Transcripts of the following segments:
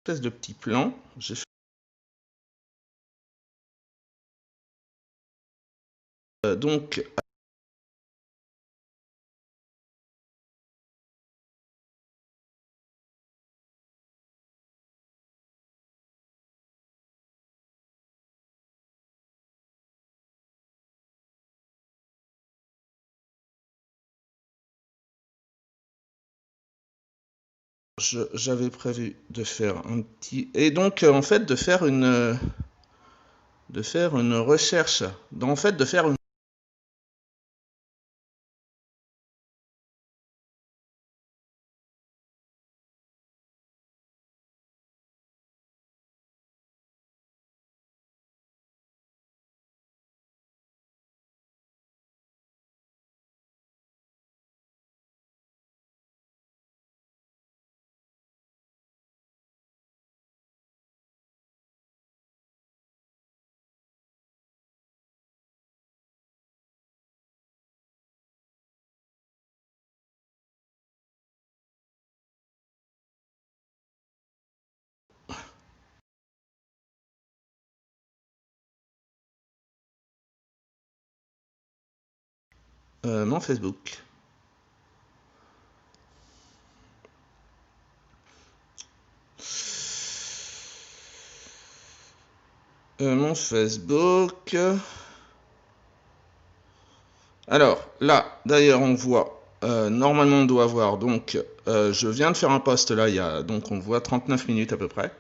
espèce de petit plan. J'ai fait, donc j'avais prévu de faire un petit et donc en fait de faire une recherche, en fait de faire une mon Facebook. Mon Facebook. Alors là, d'ailleurs, on voit. Normalement, on doit voir. Donc, je viens de faire un post là. Il y a donc on voit 39 minutes à peu près.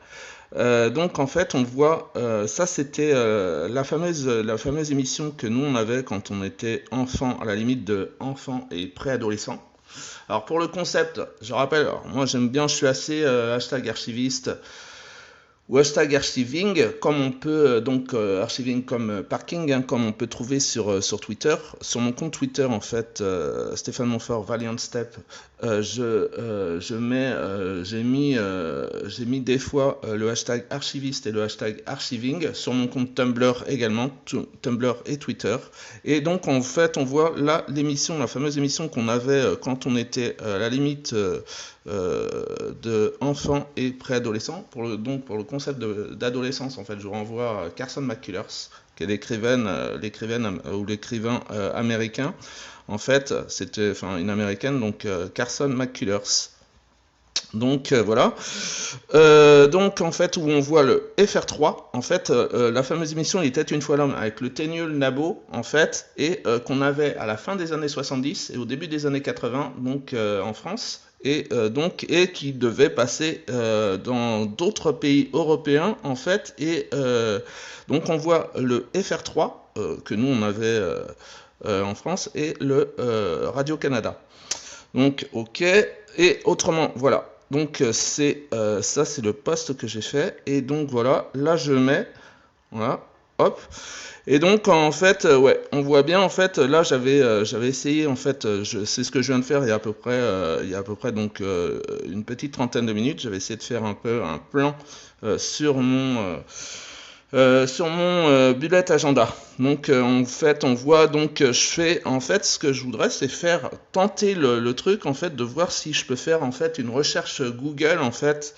Donc en fait, on voit, ça c'était la fameuse émission que nous on avait quand on était enfant, à la limite de enfant et préadolescent. Alors pour le concept, je rappelle, alors, moi j'aime bien, je suis assez hashtag archiviste ou hashtag archiving, comme on peut, archiving comme parking, hein, comme on peut trouver sur Twitter. Sur mon compte Twitter, en fait, Stéphane Montfort, Valiant Step, j'ai mis des fois le hashtag archiviste et le hashtag archiving sur mon compte Tumblr également, Tumblr et Twitter. Et donc, en fait, on voit là l'émission, la fameuse émission qu'on avait quand on était à la limite de enfants et préadolescents. Donc pour le concept d'adolescence, en fait, je renvoie à Carson McCullers, qui est l'écrivaine ou l'écrivain américain. En fait, c'était une américaine, donc Carson McCullers. Donc voilà. Donc en fait où on voit le FR3, en fait la fameuse émission Il était une fois l'homme avec le Téniel Nabo en fait et qu'on avait à la fin des années 70 et au début des années 80 donc en France et qui devait passer dans d'autres pays européens en fait et donc on voit le FR3 que nous on avait en France et le Radio-Canada. Donc ok et autrement voilà. Donc ça c'est le post que j'ai fait et donc voilà là je mets voilà hop et donc en fait ouais on voit bien en fait là j'avais essayé en fait c'est ce que je viens de faire il y a à peu près donc une petite trentaine de minutes j'avais essayé de faire un peu un plan sur mon bullet agenda. Donc en fait on voit donc je fais en fait ce que je voudrais c'est faire tenter le truc en fait de voir si je peux faire en fait une recherche Google en fait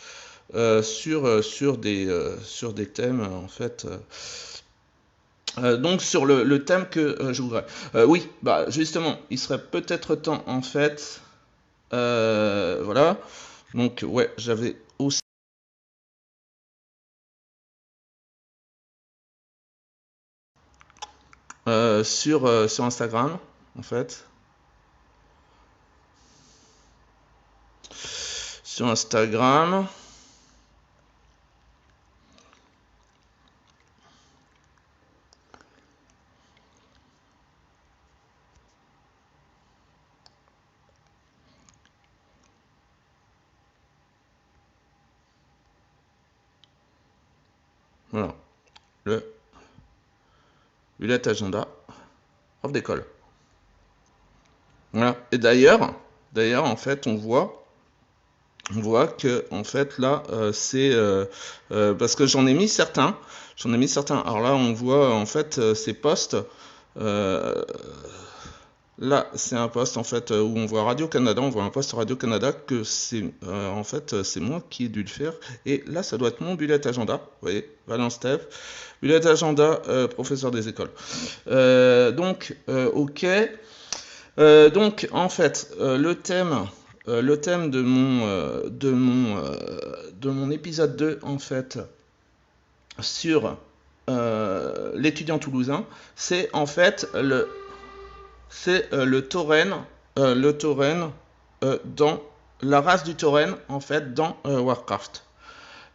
sur des thèmes en fait donc sur le thème que je voudrais. Oui, bah justement, il serait peut-être temps en fait. Voilà. Donc ouais, j'avais aussi sur Instagram en fait. Sur Instagram. Voilà. Le bullet agenda prof d'école. Voilà. Et d'ailleurs en fait on voit que en fait là c'est parce que j'en ai mis certains alors là on voit en fait ces posts euh, Là, c'est un post en fait où on voit Radio-Canada, on voit un post Radio-Canada que c'est en fait c'est moi qui ai dû le faire. Et là, ça doit être mon bullet agenda. Vous voyez, Valence Steph, bullet agenda, professeur des écoles. Ok. Donc, en fait, le thème de mon épisode 2, en fait, sur l'étudiant toulousain, c'est en fait le tauren, dans la race du tauren, en fait, dans Warcraft.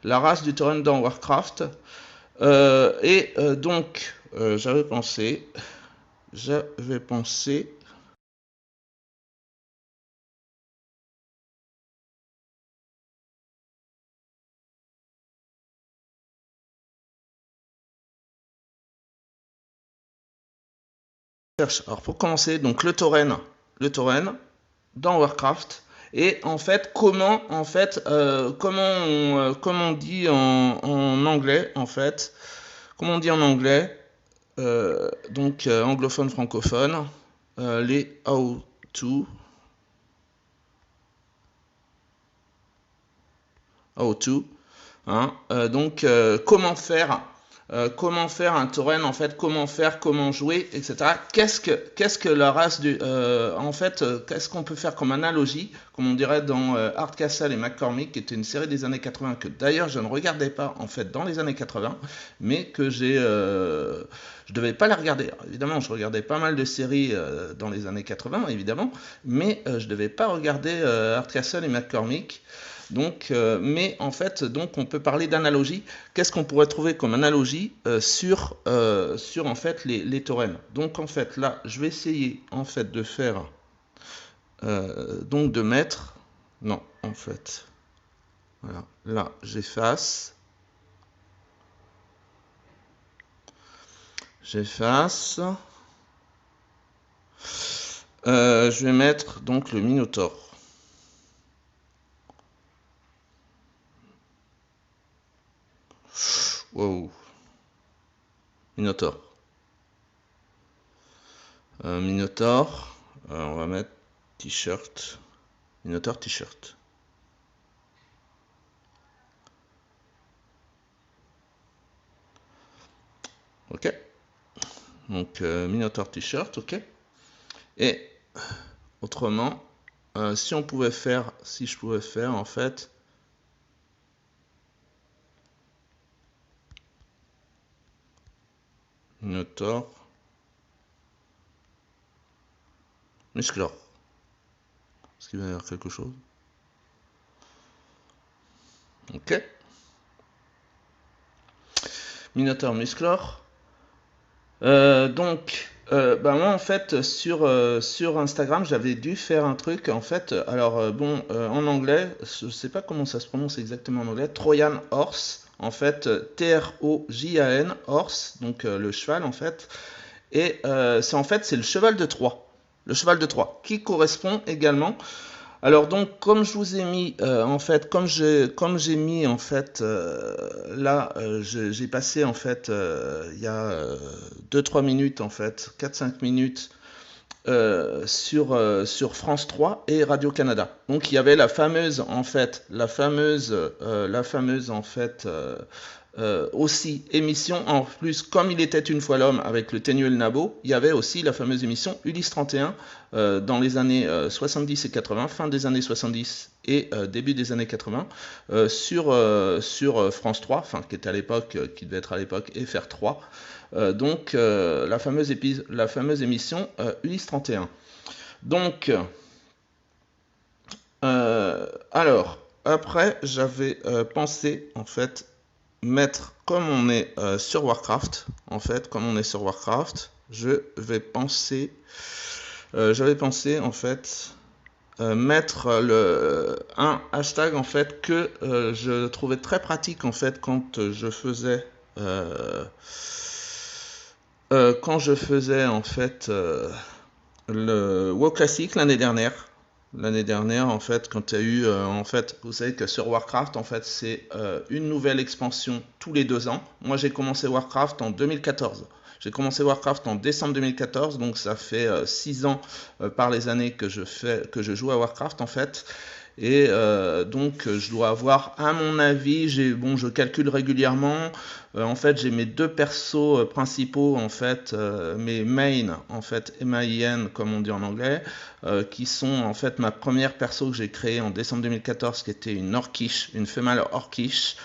La race du tauren dans Warcraft. J'avais pensé alors pour commencer, donc le tauren dans Warcraft, et en fait comment on dit en anglais en fait, comment on dit en anglais, anglophone francophone, les how to hein, comment faire un tauren en fait, comment jouer, etc. Qu'est-ce que la race du, qu'est-ce qu'on peut faire comme analogie, comme on dirait dans Hardcastle et McCormick, qui était une série des années 80 que d'ailleurs je ne regardais pas en fait dans les années 80, mais que je devais pas la regarder. Alors, évidemment, je regardais pas mal de séries dans les années 80, évidemment, mais je devais pas regarder Hardcastle et McCormick. Mais en fait, donc on peut parler d'analogie. Qu'est-ce qu'on pourrait trouver comme analogie sur en fait les taurens? Donc en fait là, je vais essayer en fait de faire donc de mettre non en fait voilà là j'efface je vais mettre donc le Minotaure. Wow. Minotaure. Minotaure. On va mettre t-shirt. Minotaure t-shirt. Ok. Donc Minotaure t-shirt, ok. Et autrement, si je pouvais faire en fait Minotaure Musclor. Est-ce qu'il va y avoir quelque chose? Ok. Minotaure Musclor. Moi en fait sur Instagram j'avais dû faire un truc en fait. Alors en anglais, je sais pas comment ça se prononce exactement en anglais. Trojan Horse, en fait Trojan Horse, donc le cheval en fait. Et c'est le cheval de Troie. Le cheval de Troie, qui correspond également. Alors donc, comme je vous ai mis, comme j'ai mis en fait, j'ai passé en fait, il y a 2-3 minutes en fait, 4-5 minutes sur France 3 et Radio-Canada. Donc il y avait la fameuse aussi émission, en plus comme il était une fois l'homme avec le Ténuel Nabo, il y avait aussi la fameuse émission Ulysse 31 dans les années 70 et 80, fin des années 70 et début des années 80 sur France 3, enfin qui était à l'époque, qui devait être à l'époque FR3, la fameuse émission Ulysse 31. Donc alors après j'avais pensé en fait mettre, comme on est sur Warcraft, j'avais pensé en fait mettre un hashtag en fait que je trouvais très pratique en fait quand je faisais en fait le WoW Classic l'année dernière. l'année dernière, en fait, quand il y a eu, en fait, vous savez que sur Warcraft, en fait, c'est une nouvelle expansion tous les 2 ans. Moi, j'ai commencé Warcraft en 2014. J'ai commencé Warcraft en décembre 2014, donc ça fait 6 ans par les années que je joue à Warcraft, en fait. Et donc, je dois avoir, à mon avis, je calcule régulièrement. En fait, j'ai mes 2 persos principaux, en fait, mes main, en fait, M-A-I-N, comme on dit en anglais, qui sont en fait ma première perso que j'ai créée en décembre 2014, qui était une orcish, une femelle orcish.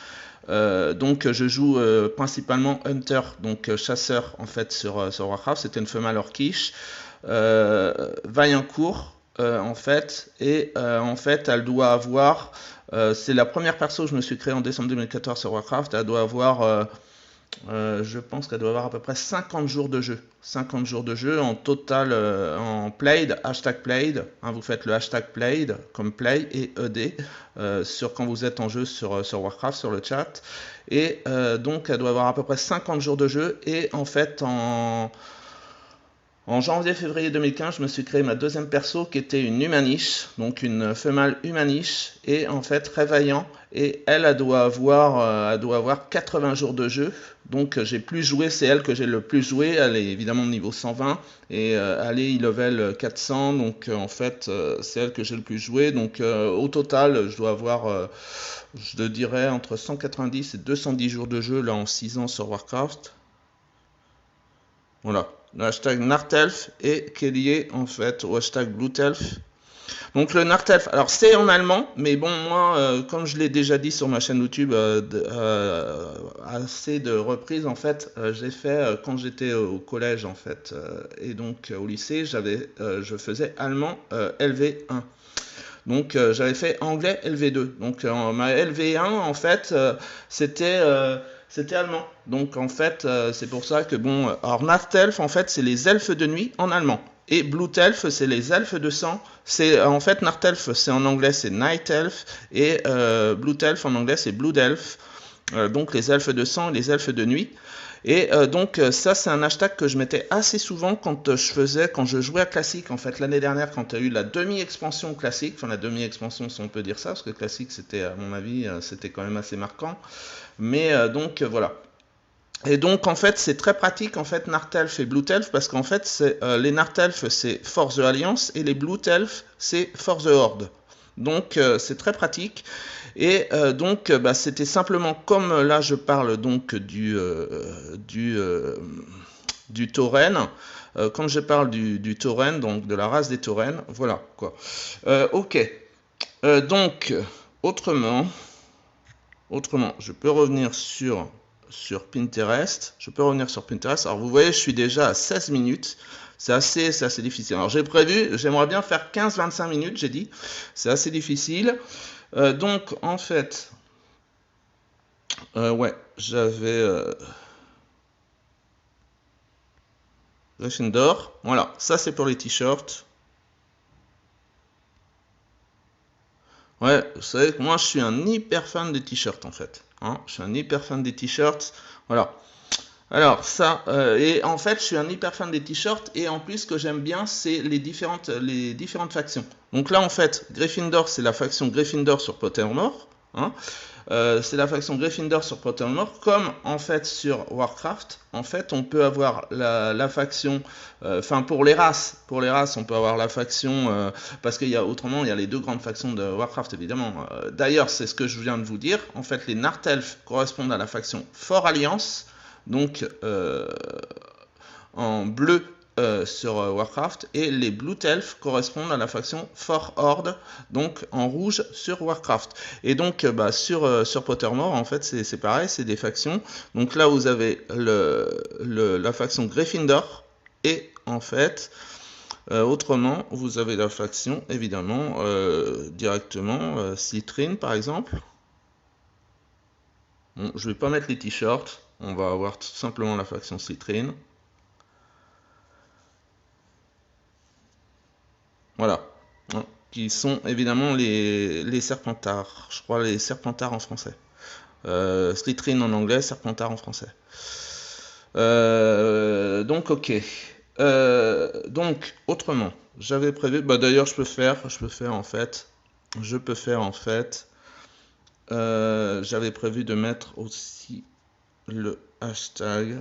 Donc je joue principalement Hunter, donc chasseur en fait sur Warcraft. C'était une femelle orcish, Vaillancourt en fait, et en fait elle doit avoir, c'est la première perso que je me suis créée en décembre 2014 sur Warcraft. Elle doit avoir je pense qu'elle doit avoir à peu près 50 jours de jeu. 50 jours de jeu en total, en played, hashtag played. Hein, vous faites le hashtag played comme play et ED sur quand vous êtes en jeu sur Warcraft, sur le chat. Et donc elle doit avoir à peu près 50 jours de jeu. Et en fait, en janvier-février 2015, je me suis créé ma deuxième perso qui était une humanish, donc une femelle humanish, et en fait très vaillant. Et elle doit avoir 80 jours de jeu. Donc j'ai plus joué, c'est elle que j'ai le plus joué. Elle est évidemment niveau 120 et elle est level 400. Donc en fait c'est elle que j'ai le plus joué. Donc au total je dois avoir, je dirais, entre 190 et 210 jours de jeu là en 6 ans sur Warcraft. Voilà, le hashtag Nartelf et qui est lié en fait au hashtag Bluetelf. Donc le Nartelf, alors c'est en allemand, mais bon moi, comme je l'ai déjà dit sur ma chaîne YouTube assez de reprises en fait, j'ai fait quand j'étais au collège en fait, et donc au lycée, je faisais allemand LV1. Donc j'avais fait anglais LV2. Donc ma LV1 en fait c'était allemand. Donc en fait c'est pour ça que bon, alors Nachtelf en fait c'est les elfes de nuit en allemand. Et Blutelf c'est les elfes de sang. C'est en fait Nachtelf c'est en anglais c'est Night Elf et Blutelf en anglais c'est Blood Elf. Donc les elfes de sang et les elfes de nuit. Et donc ça c'est un hashtag que je mettais assez souvent quand je jouais à classique en fait l'année dernière quand il y a eu la demi-expansion classique, enfin la demi-expansion si on peut dire ça, parce que classique c'était à mon avis c'était quand même assez marquant, mais donc voilà. Et donc en fait c'est très pratique en fait Nartelf et Blutelf parce qu'en fait les Nartelf c'est Force de Alliance et les Blutelf c'est Force de Horde. Donc c'est très pratique et donc bah, c'était simplement comme là je parle donc du tauren, comme je parle du tauren, donc de la race des tauren, voilà quoi. Ok, donc autrement, je peux revenir sur Pinterest. Je peux revenir sur Pinterest. Alors vous voyez, je suis déjà à 16 minutes. C'est assez difficile. Alors j'aimerais bien faire 15-25 minutes, j'ai dit. C'est assez difficile. Donc en fait, ouais, j'avais Gryffindor. Voilà, ça c'est pour les t-shirts. Ouais, vous savez que moi je suis un hyper fan des t-shirts en fait. Hein, je suis un hyper fan des t-shirts. Voilà. Alors ça, et en fait je suis un hyper fan des t-shirts et en plus ce que j'aime bien c'est les différentes factions. Donc là en fait Gryffindor c'est la faction Gryffindor sur Pottermore. Hein. C'est la faction Gryffindor sur Pottermore, comme en fait sur Warcraft. En fait, on peut avoir la faction, enfin pour les races, on peut avoir la faction, parce qu'il y a autrement, il y a les deux grandes factions de Warcraft évidemment. D'ailleurs, c'est ce que je viens de vous dire. En fait, les Nartelf correspondent à la faction Fort Alliance, donc en bleu sur Warcraft, et les Blutelf correspondent à la faction Fort Horde, donc en rouge sur Warcraft. Et donc bah, sur Pottermore, en fait, c'est pareil, c'est des factions. Donc là, vous avez la faction Gryffindor, et en fait, autrement, vous avez la faction, évidemment, directement, Slytherin, par exemple. Bon, je vais pas mettre les t-shirts, on va avoir tout simplement la faction Slytherin. Voilà. Hein, qui sont évidemment les Serpentards. Je crois les Serpentards en français. Slytherin en anglais, Serpentard en français. Donc ok. Donc, autrement, j'avais prévu, bah d'ailleurs, j'avais prévu de mettre aussi le hashtag.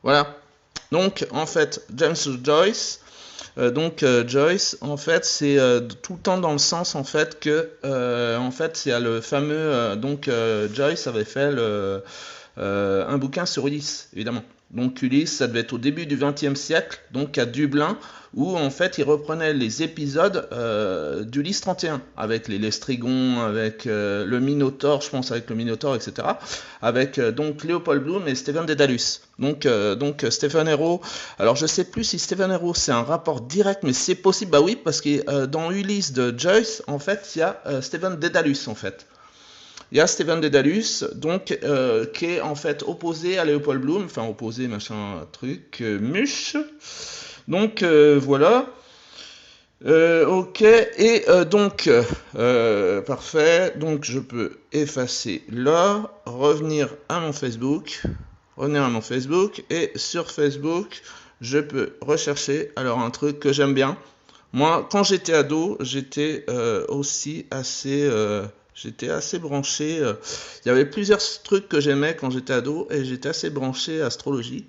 Voilà. Donc, en fait, James Joyce. Joyce, en fait, c'est tout le temps dans le sens en fait que, en fait, il y a le fameux, Joyce avait fait un bouquin sur Ulysse, évidemment. Donc Ulysse, ça devait être au début du XXe siècle, donc à Dublin, où en fait il reprenait les épisodes d'Ulysse 31, avec les Lestrigons, avec le Minotaure, je pense avec le Minotaure, etc. Avec donc Léopold Bloom et Stephen Dedalus. Stephen Hero, alors je sais plus si Stephen Hero c'est un rapport direct, mais c'est possible, bah oui, parce que dans Ulysse de Joyce, en fait, il y a Stephen Dedalus, en fait. Il y a Stephen Dedalus, donc, qui est en fait opposé à Léopold Bloom, enfin opposé, machin, truc, muche. Donc, voilà. Ok, et parfait. Donc, je peux effacer là, revenir à mon Facebook, et sur Facebook, je peux rechercher, alors un truc que j'aime bien. Moi, quand j'étais ado, j'étais assez branché. Il y avait plusieurs trucs que j'aimais quand j'étais ado et j'étais assez branché astrologie.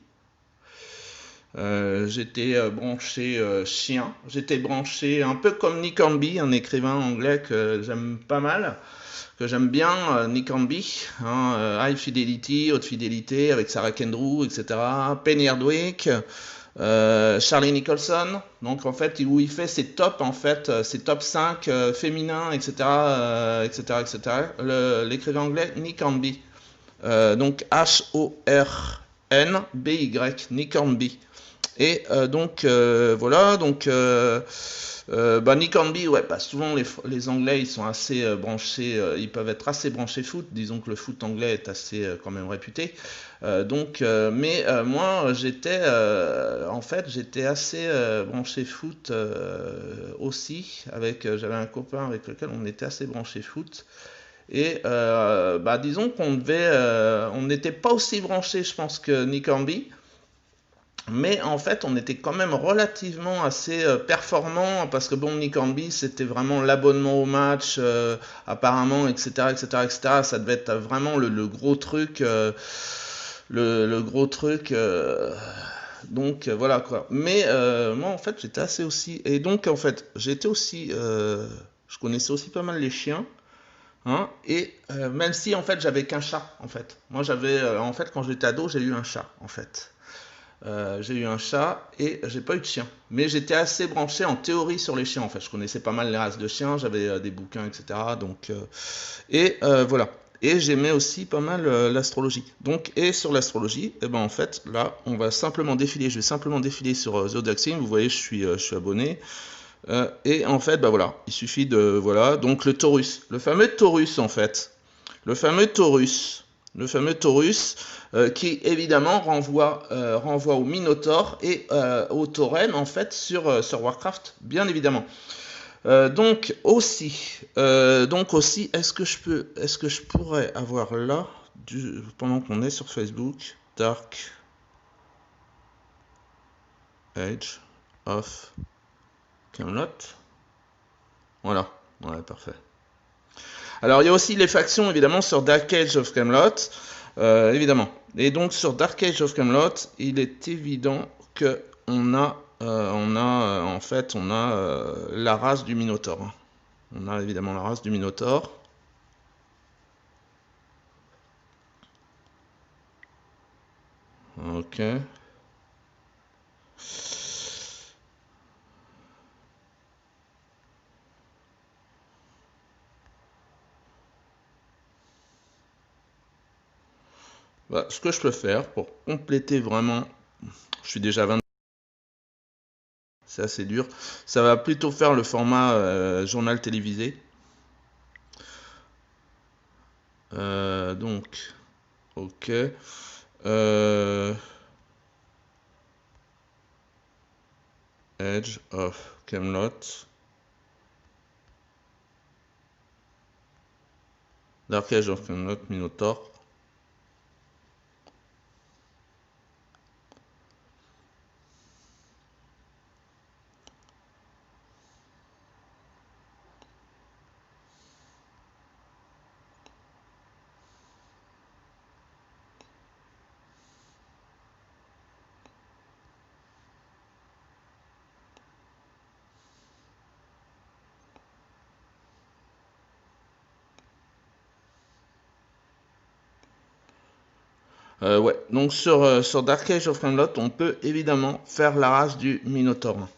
J'étais branché chien. J'étais branché un peu comme Nick Hornby, un écrivain anglais que j'aime pas mal, que j'aime bien, Nick Hornby, hein, High Fidelity, Haute Fidélité, avec Sarah Kendrew, etc. Penny Hardwick. Charlie Nicholson, donc en fait où il fait ses tops en fait, ses top 5 féminins, etc., etc. L'écrivain anglais Nick Hornby, donc Hornby, Nick Hornby. Et voilà, Nick Hornby, ouais, bah souvent les Anglais ils sont assez branchés, ils peuvent être assez branchés foot, disons que le foot anglais est assez quand même réputé. Moi j'étais assez branché foot aussi, j'avais un copain avec lequel on était assez branché foot. Et disons on n'était pas aussi branché, je pense, que Nick Hornby. Mais en fait, on était quand même relativement assez performant parce que bon, Nick Hornby, c'était vraiment l'abonnement au match, apparemment, etc., etc., etc. Ça devait être vraiment le gros truc, le gros truc. Voilà quoi. Mais moi, en fait, j'étais assez aussi. Et donc, en fait, j'étais aussi. Je connaissais aussi pas mal les chiens. Hein, et même si en fait j'avais qu'un chat en fait. Moi j'avais en fait quand j'étais ado j'ai eu un chat en fait. J'ai eu un chat et j'ai pas eu de chien. Mais j'étais assez branché en théorie sur les chiens en fait. Je connaissais pas mal les races de chiens, j'avais des bouquins, etc. Voilà. Et j'aimais aussi pas mal l'astrologie. Donc, et sur l'astrologie, et ben en fait, là, on va simplement défiler. Je vais simplement défiler sur Zodiac Sign. Vous voyez, je suis abonné. Et en fait, bah voilà, il suffit de voilà. Donc le Taurus, le fameux Taurus en fait, le fameux Taurus, qui évidemment renvoie au Minotaure et au Tauren en fait sur Warcraft, bien évidemment. Est-ce que je pourrais avoir là, pendant qu'on est sur Facebook, Dark Age of Camelot. Voilà, ouais, parfait. Alors il y a aussi les factions évidemment sur Dark Age of Camelot, évidemment. Et donc sur Dark Age of Camelot, il est évident que on a la race du Minotaure. On a évidemment la race du Minotaure. Ok. Bah, ce que je peux faire pour compléter vraiment, je suis déjà à 20, c'est assez dur. Ça va plutôt faire le format journal télévisé. Donc, ok. Edge of Camelot. Dark Age of Camelot, Minotaur. Ouais, donc sur Dark Age of Camelot, on peut évidemment faire la race du Minotaur.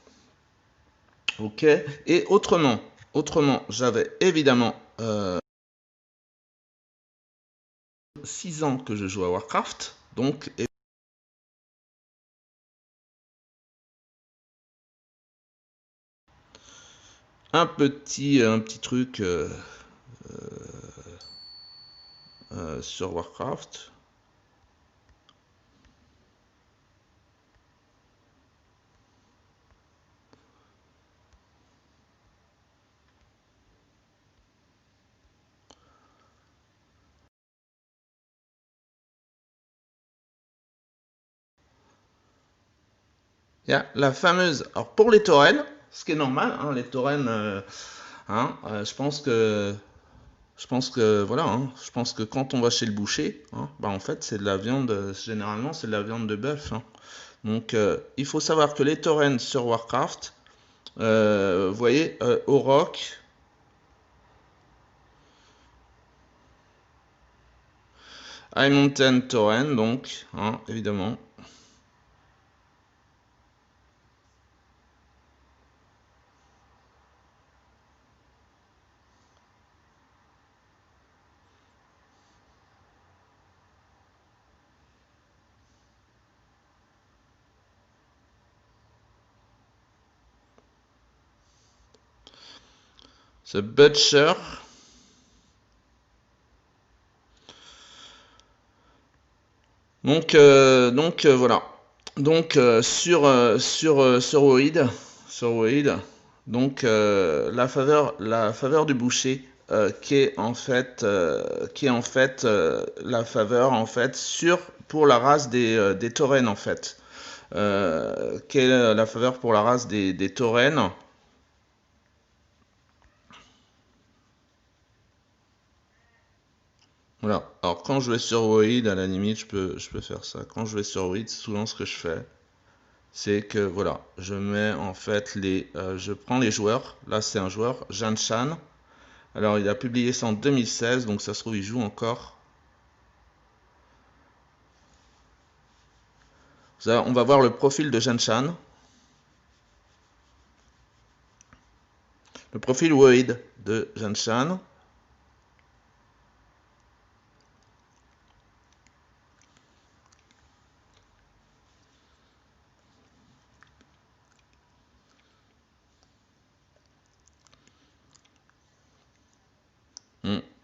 Ok, et autrement, j'avais évidemment 6 ans que je joue à Warcraft, donc un petit truc sur Warcraft. Il y a la fameuse, alors pour les taurennes, ce qui est normal, hein, les taurennes, je pense que voilà, hein, je pense que quand on va chez le boucher, hein, bah en fait c'est de la viande, généralement c'est de la viande de bœuf. Hein. Donc il faut savoir que les taurennes sur Warcraft, vous voyez, Auroch, High Mountain Tauren, donc, hein, évidemment. The Butcher. Donc voilà. Donc sur WoD, donc la faveur du boucher qui est en fait la faveur en fait sur pour la race des taurennes en fait. Qui est la faveur pour la race des taurennes. Voilà. Alors quand je vais sur WoD, à la limite, je peux faire ça. Quand je vais sur WoD, souvent ce que je fais, c'est que voilà, je mets en fait je prends les joueurs. Là, c'est un joueur, Jan Chan. Alors, il a publié ça en 2016, donc ça se trouve, il joue encore. On va voir le profil de Jan Chan. Le profil WoD de Jan Chan.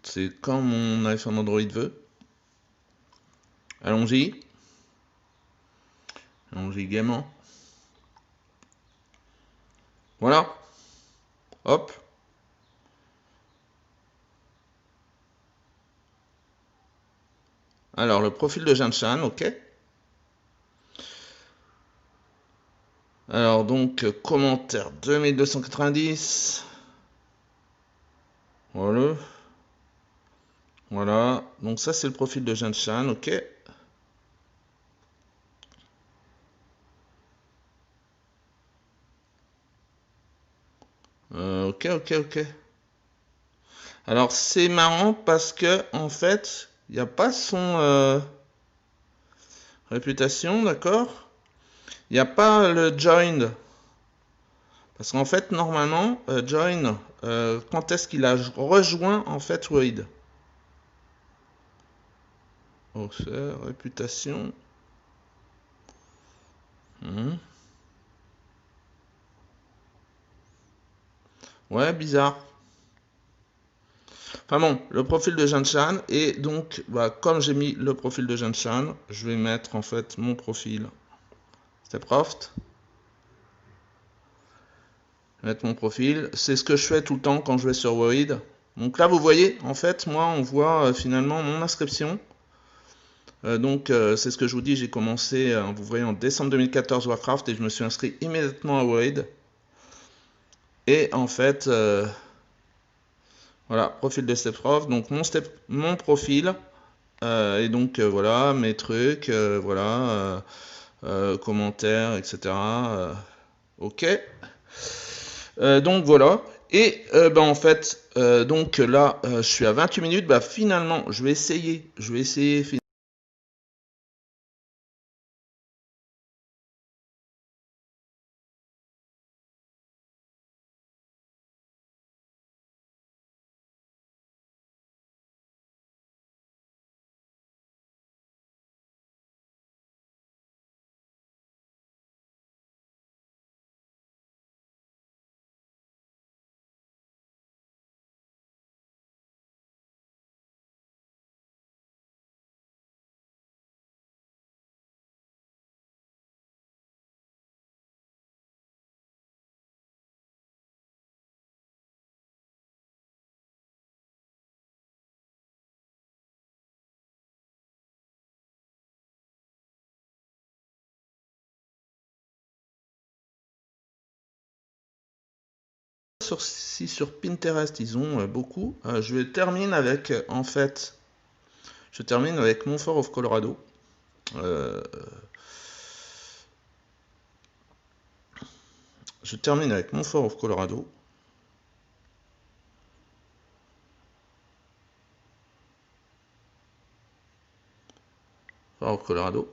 C'est quand mon iPhone Android veut. Allons-y. Allons-y gaiement. Voilà. Hop. Alors, le profil de Jan Chan, ok. Alors, donc, commentaire 2290. Voilà. Voilà. Donc, ça, c'est le profil de Jan Chan, ok. Ok. Alors c'est marrant parce que en fait, il n'y a pas son réputation, d'accord? Il n'y a pas le join. Parce qu'en fait, normalement, join, quand est-ce qu'il a rejoint en fait WoD? Oh, c'est réputation. Ouais, bizarre. Enfin bon, le profil de Jean-Chan. Et donc, bah, comme j'ai mis le profil de Jean-Chan, je vais mettre en fait mon profil Stepcraft. Mettre mon profil. C'est ce que je fais tout le temps quand je vais sur Void. Donc là, vous voyez, en fait, moi, on voit finalement mon inscription. C'est ce que je vous dis, j'ai commencé, vous voyez, en décembre 2014 Warcraft et je me suis inscrit immédiatement à Void. Et en fait, voilà, profil de Stepcraft, donc mon profil, et donc voilà, mes trucs, voilà, commentaires, etc. Ok. Donc voilà. Et en fait, donc là, je suis à 28 minutes. Bah finalement, je vais essayer si sur Pinterest ils ont beaucoup. Je termine avec en fait, je termine avec Montfort of Colorado. Je termine avec Montfort of Colorado. Montfort of Colorado.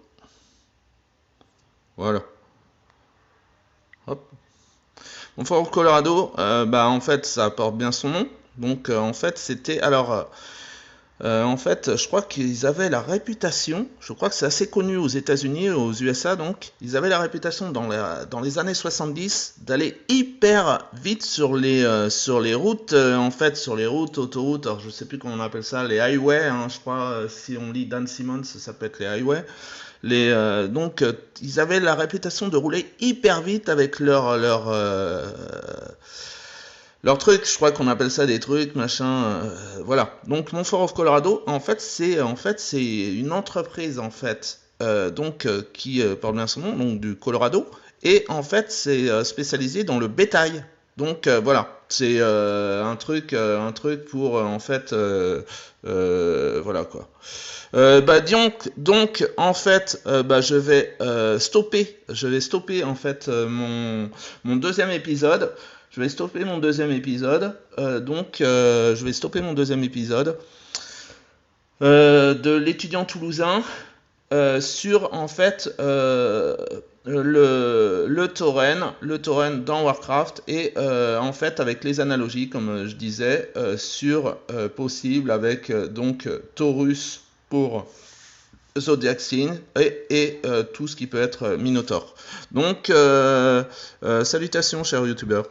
Voilà. Hop. Montfort of Colorado, bah en fait ça porte bien son nom. Donc en fait c'était alors en fait, je crois qu'ils avaient la réputation, je crois que c'est assez connu aux États-Unis, aux USA donc, ils avaient la réputation dans les années 70 d'aller hyper vite sur les routes, en fait, sur les routes, autoroutes, alors je sais plus comment on appelle ça, les highways, hein, je crois, si on lit Dan Simmons, ça peut être les highways. Ils avaient la réputation de rouler hyper vite avec leur truc, je crois qu'on appelle ça des trucs, machin, voilà. Donc Montfort of Colorado, en fait, c'est une entreprise en fait, qui porte bien son nom, donc du Colorado, et en fait c'est spécialisé dans le bétail. Donc voilà, c'est un truc pour en fait, voilà quoi. Donc en fait, je vais stopper en fait mon deuxième épisode. Je vais stopper mon deuxième épisode. Je vais stopper mon deuxième épisode de l'étudiant toulousain sur en fait le tauren dans Warcraft et en fait avec les analogies comme je disais sur possible avec donc Taurus pour Zodiac Sign et tout ce qui peut être Minotaur. Donc salutations chers youtubeurs.